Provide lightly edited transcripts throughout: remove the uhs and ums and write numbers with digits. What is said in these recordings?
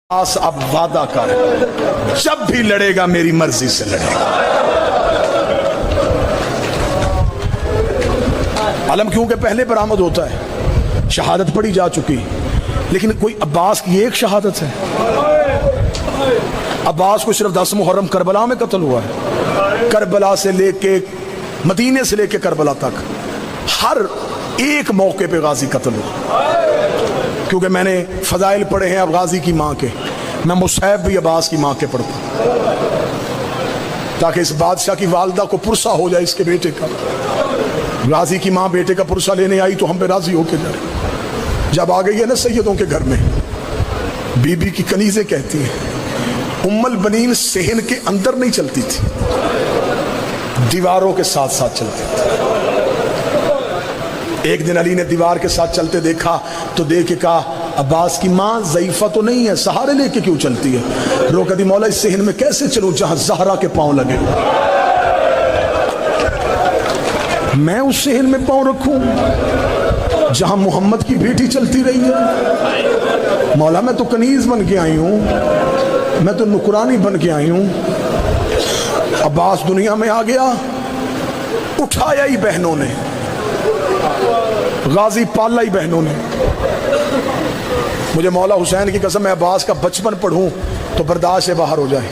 اب وعدہ کر جب بھی لڑے گا میری مرضی سے لڑے گا. علم کیونکہ پہلے برآمد ہوتا ہے، شہادت پڑھی جا چکی، لیکن کوئی عباس کی ایک شہادت ہے. عباس کو صرف 10 محرم کربلا میں قتل ہوا ہے. کربلا سے لے کے مدینے سے لے کے کربلا تک ہر ایک موقع پہ غازی قتل ہوا. کیونکہ میں نے فضائل پڑھے ہیں اب غازی کی ماں کے، میں مصحف بھی عباس کی ماں کے پڑھتا ہوں تاکہ اس بادشاہ کی والدہ کو پرسہ ہو جائے اس کے بیٹے کا. غازی کی ماں بیٹے کا پرسہ لینے آئی تو ہم پہ راضی ہو کے جائے. جب آ گئی ہے نا سیدوں کے گھر میں، بی بی کی کنیزیں کہتی ہیں ام البنین صحن کے اندر نہیں چلتی تھی، دیواروں کے ساتھ ساتھ چلتی تھی. ایک دن علی نے دیوار کے ساتھ چلتے دیکھا تو دیکھ کے کہا عباس کی ماں ضعیفہ تو نہیں ہے، سہارے لے کے کیوں چلتی ہے؟ روکا دی مولا اس صحن میں کیسے چلوں جہاں زہرا کے پاؤں لگے؟ میں اس صحن میں پاؤں رکھوں جہاں محمد کی بیٹی چلتی رہی ہے؟ مولا میں تو کنیز بن کے آئی ہوں، میں تو نکرانی بن کے آئی ہوں. عباس دنیا میں آ گیا، اٹھایا ہی بہنوں نے، غازی پالا ہی بہنوں نے. مجھے مولا حسین کی قسم میں عباس کا بچپن پڑھوں تو برداشت سے باہر ہو جائے.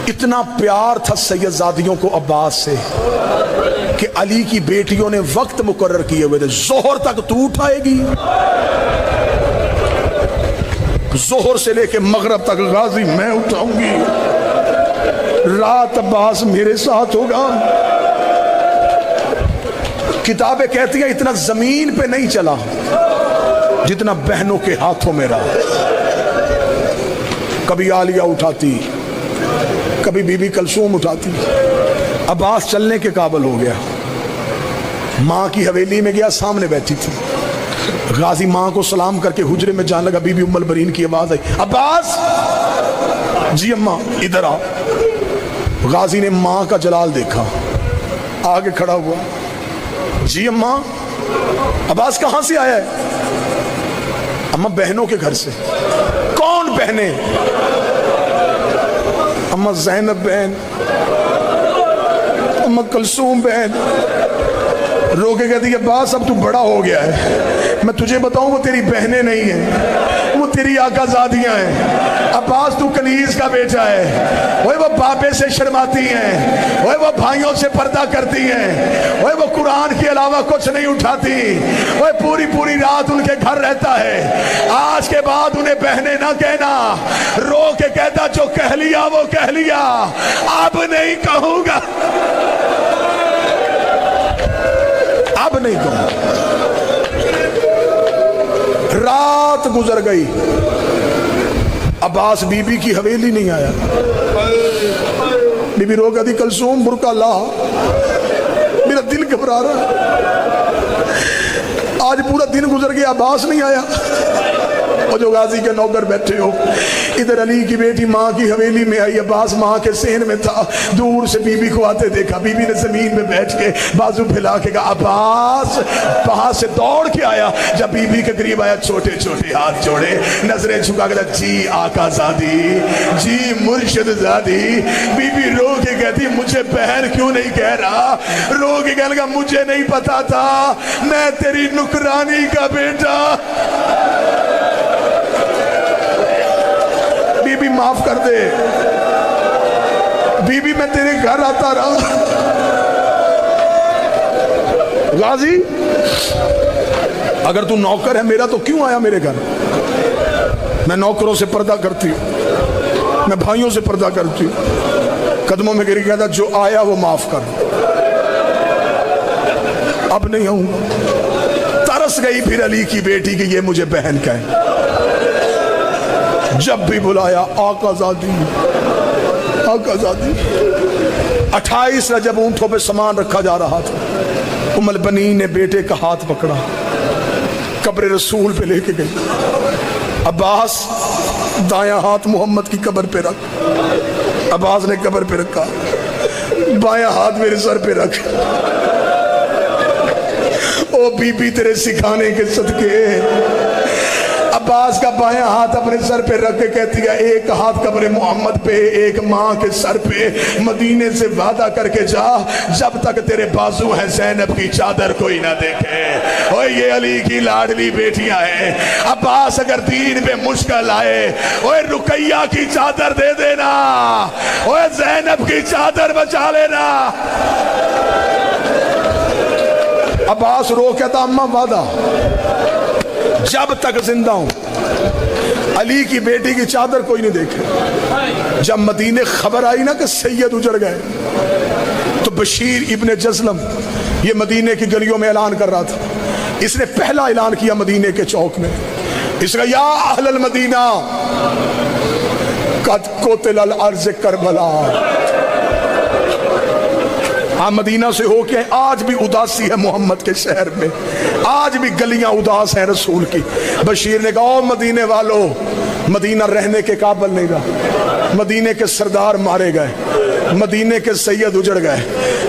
اتنا پیار تھا سید زادیوں کو عباس سے کہ علی کی بیٹیوں نے وقت مقرر کیے ہوئے تھے، ظہر تک تو اٹھائے گی، ظہر سے لے کے مغرب تک غازی میں اٹھاؤں گی، رات عباس میرے ساتھ ہوگا. کتابیں کہتی ہیں اتنا زمین پہ نہیں چلا جتنا بہنوں کے ہاتھوں میں رہا. کبھی عالیہ اٹھاتی، کبھی بی بی کلثوم اٹھاتی. عباس چلنے کے قابل ہو گیا. ماں کی حویلی میں گیا، سامنے بیٹھی تھی. غازی ماں کو سلام کر کے حجرے میں جان لگا. بی بی ام البنین کی آواز آئی عباس. جی اماں ادھر آ. غازی نے ماں کا جلال دیکھا، آگے کھڑا ہوا. جی اماں. عباس کہاں سے آیا ہے؟ اماں بہنوں کے گھر سے. کون بہنیں؟ اماں زینب بہن، اماں کلثوم بہن. رو کے کہتی ہے عباس اب تو بڑا ہو گیا ہے، میں تجھے بتاؤں وہ تیری بہنیں نہیں ہیں، وہ تیری آقا زادیاں ہیں. عباس تو کنیز کا بیٹا ہے، وہ بابے سے شرماتی ہیں، وہ بھائیوں سے پردہ کرتی ہیں، وہ قرآن کے علاوہ کچھ نہیں اٹھاتی، وہ پوری پوری رات ان کے گھر رہتا ہے. آج کے بعد انہیں بہنیں نہ کہنا. رو کے کہتا جو کہہ لیا وہ کہہ لیا، اب نہیں کہوں گا، اب نہیں کہوں. رات گزر گئی، عباس بی بی کی حویلی نہیں آیا. بی بی رو گئی کلثوم برقع لا، میرا دل گھبرا رہا. آج پورا دن گزر گیا، عباس نہیں آیا. اور جو غازی کے نوکر بیٹھے ہو، ادھر علی کی بیٹی ماں کی حویلی میں آئی. عباس ماں کے صحن میں تھا، دور سے بی بی کو آتے دیکھا. بی بی نے زمین میں بیٹھ کے بازو پھیلا کے کہا عباس. وہاں سے دوڑ کے آیا، جب بی بی کے قریب آیا چھوٹے چھوٹے ہاتھ جوڑے، نظریں جھکا کے جی آقا زادی، جی مرشد زادی. بی بی رو کے کہتی مجھے بہن کیوں نہیں کہہ رہا؟ رو کے کہنے لگا مجھے نہیں پتا تھا، میں تیری نکرانی کا بیٹا. بی بی معاف کر دے، بی بی میں تیرے گھر آتا رہا. غازی اگر تو نوکر ہے میرا تو کیوں آیا میرے گھر؟ میں نوکروں سے پردہ کرتی ہوں، میں بھائیوں سے پردہ کرتی ہوں. قدموں میں گر گیا تھا، جو آیا وہ معاف کر، اب نہیں آؤں گا. ترس گئی پھر علی کی بیٹی کہ یہ مجھے بہن کہے. جب بھی بلایا آقا زادی، آقا زادی. 28 رجب اونٹوں پہ سامان رکھا جا رہا تھا. ام البنین نے بیٹے کا ہاتھ پکڑا، قبر رسول پہ لے کے گئی. عباس دایاں ہاتھ محمد کی قبر پہ رکھ. عباس نے قبر پہ رکھا، بایاں ہاتھ میرے سر پہ رکھ. او بی بی تیرے سکھانے کے صدقے عباس کا بایاں ہاتھ اپنے سر پہ رکھ کے کہتی ہے ایک ہاتھ قبر محمد پہ ایک ماں کے سر پہ مدینے سے وعدہ کر کے جا جب تک تیرے بازو ہیں زینب کی چادر کوئی نہ دیکھے. اوے یہ علی کی لاڈلی بیٹیاں ہیں. عباس اگر دین پہ مشکل آئے اوے رقیہ کی چادر دے دینا, اوے زینب کی چادر بچا لینا. عباس رو کہتا اماں وعدہ جب تک زندہ ہوں علی کی بیٹی کی چادر کوئی نہیں دیکھے. جب مدینے خبر آئی نا کہ سید اجڑ گئے تو بشیر ابن جزلم یہ مدینے کی گلیوں میں اعلان کر رہا تھا. اس نے پہلا اعلان کیا مدینے کے چوک میں. اس کا یا اہل المدینہ قد قتل الارض کربلا. مدینہ سے ہو کے آج بھی اداسی ہے محمد کے شہر میں, آج بھی گلیاں اداس ہیں رسول کی. بشیر نے کہا او مدینے والو, مدینہ رہنے کے قابل نہیں رہا, مدینے کے سردار مارے گئے, مدینے کے سید اجڑ گئے.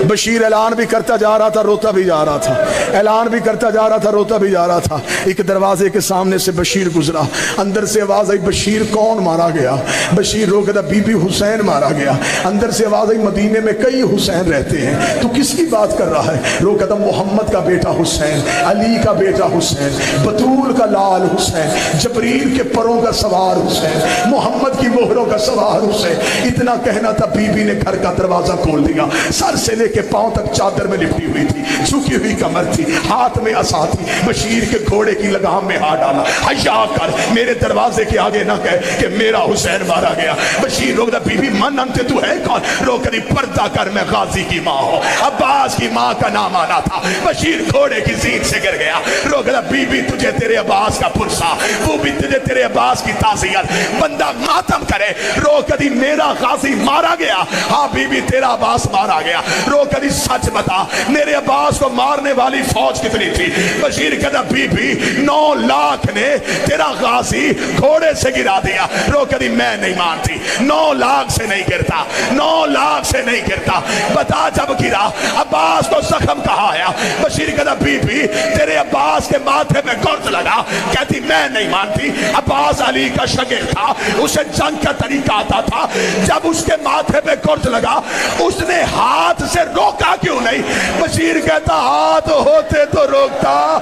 بشیر اعلان بھی کرتا جا رہا تھا روتا بھی جا رہا تھا, اعلان بھی کرتا جا رہا تھا روتا بھی جا رہا تھا. ایک دروازے کے سامنے سے بشیر گزرا, اندر سے آواز آئی بشیر کون مارا گیا؟ بشیر رو کہتا بی بی حسین مارا گیا. اندر سے آواز آئی مدینے میں کئی حسین رہتے ہیں, تو کس کی بات کر رہا ہے؟ رو کہتا محمد کا بیٹا حسین, علی کا بیٹا حسین, بطول کا لال حسین, جبریل کے پروں کا سوار حسین, محمد کی مہروں کا سوار حسین. اتنا کہنا تھا بی بی نے گھر کا دروازہ کھول دیا. سر سے لے کے پاؤں تک چادر میں لپٹی ہوئی تھی, جھکی ہوئی کمر تھی, ہاتھ میں عصا تھی. بشیر کے گھوڑے کی لگام میں ہاتھ ڈالا, حیا کر میرے دروازے کے آگے نہ کہہ کہ میرا حسین مارا گیا. بشیر روکتا بی بی من انت تو ہے کون؟ رو کری پردہ کر میں غازی کی ماں ہوں. عباس کی ماں کا نام آنا تھا. بشیر گھوڑے کی زین سے گر گیا. رو کہتا بی بی تجھے تیرے عباس کا پرسا, وہ بھی تجھے تیرے عباس کی تعزیت, بندہ ماتم کرے. رو کدی میرا غازی مارا گیا؟ ہاں بی بی تیرا عباس مارا گیا. رو کدی سچ بتا میرے عباس کو مارنے والی فوج کتنی تھی؟ بشیر کہتا بی بی 9 لاکھ نے تیرا غازی گھوڑے سے گرا دیا. رو کدی میں نہیں مانتی, 9 لاکھ سے نہیں گرتا, 9 لاکھ سے نہیں گرتا. بتا جب گرا عباس کو زخم کہاں آیا؟ بشیر کہتا بی بی تیرے عباس کے ماتھے میں گرد لگا. کہتی میں نہیں مانتی, عباس علی کا شاگرد تھا, اسے جنگ کا طریقہ آتا تھا. جب اس کے ماتھے پہ گرد لگا اس نے ہاتھ سے روکا کیوں نہیں؟ بشیر کہتا ہاتھ ہوتے تو روکتا,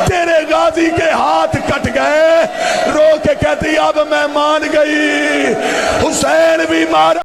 تیرے غازی کے ہاتھ کٹ گئے. رو کے کہتی اب میں مان گئی, حسین بھی مارا.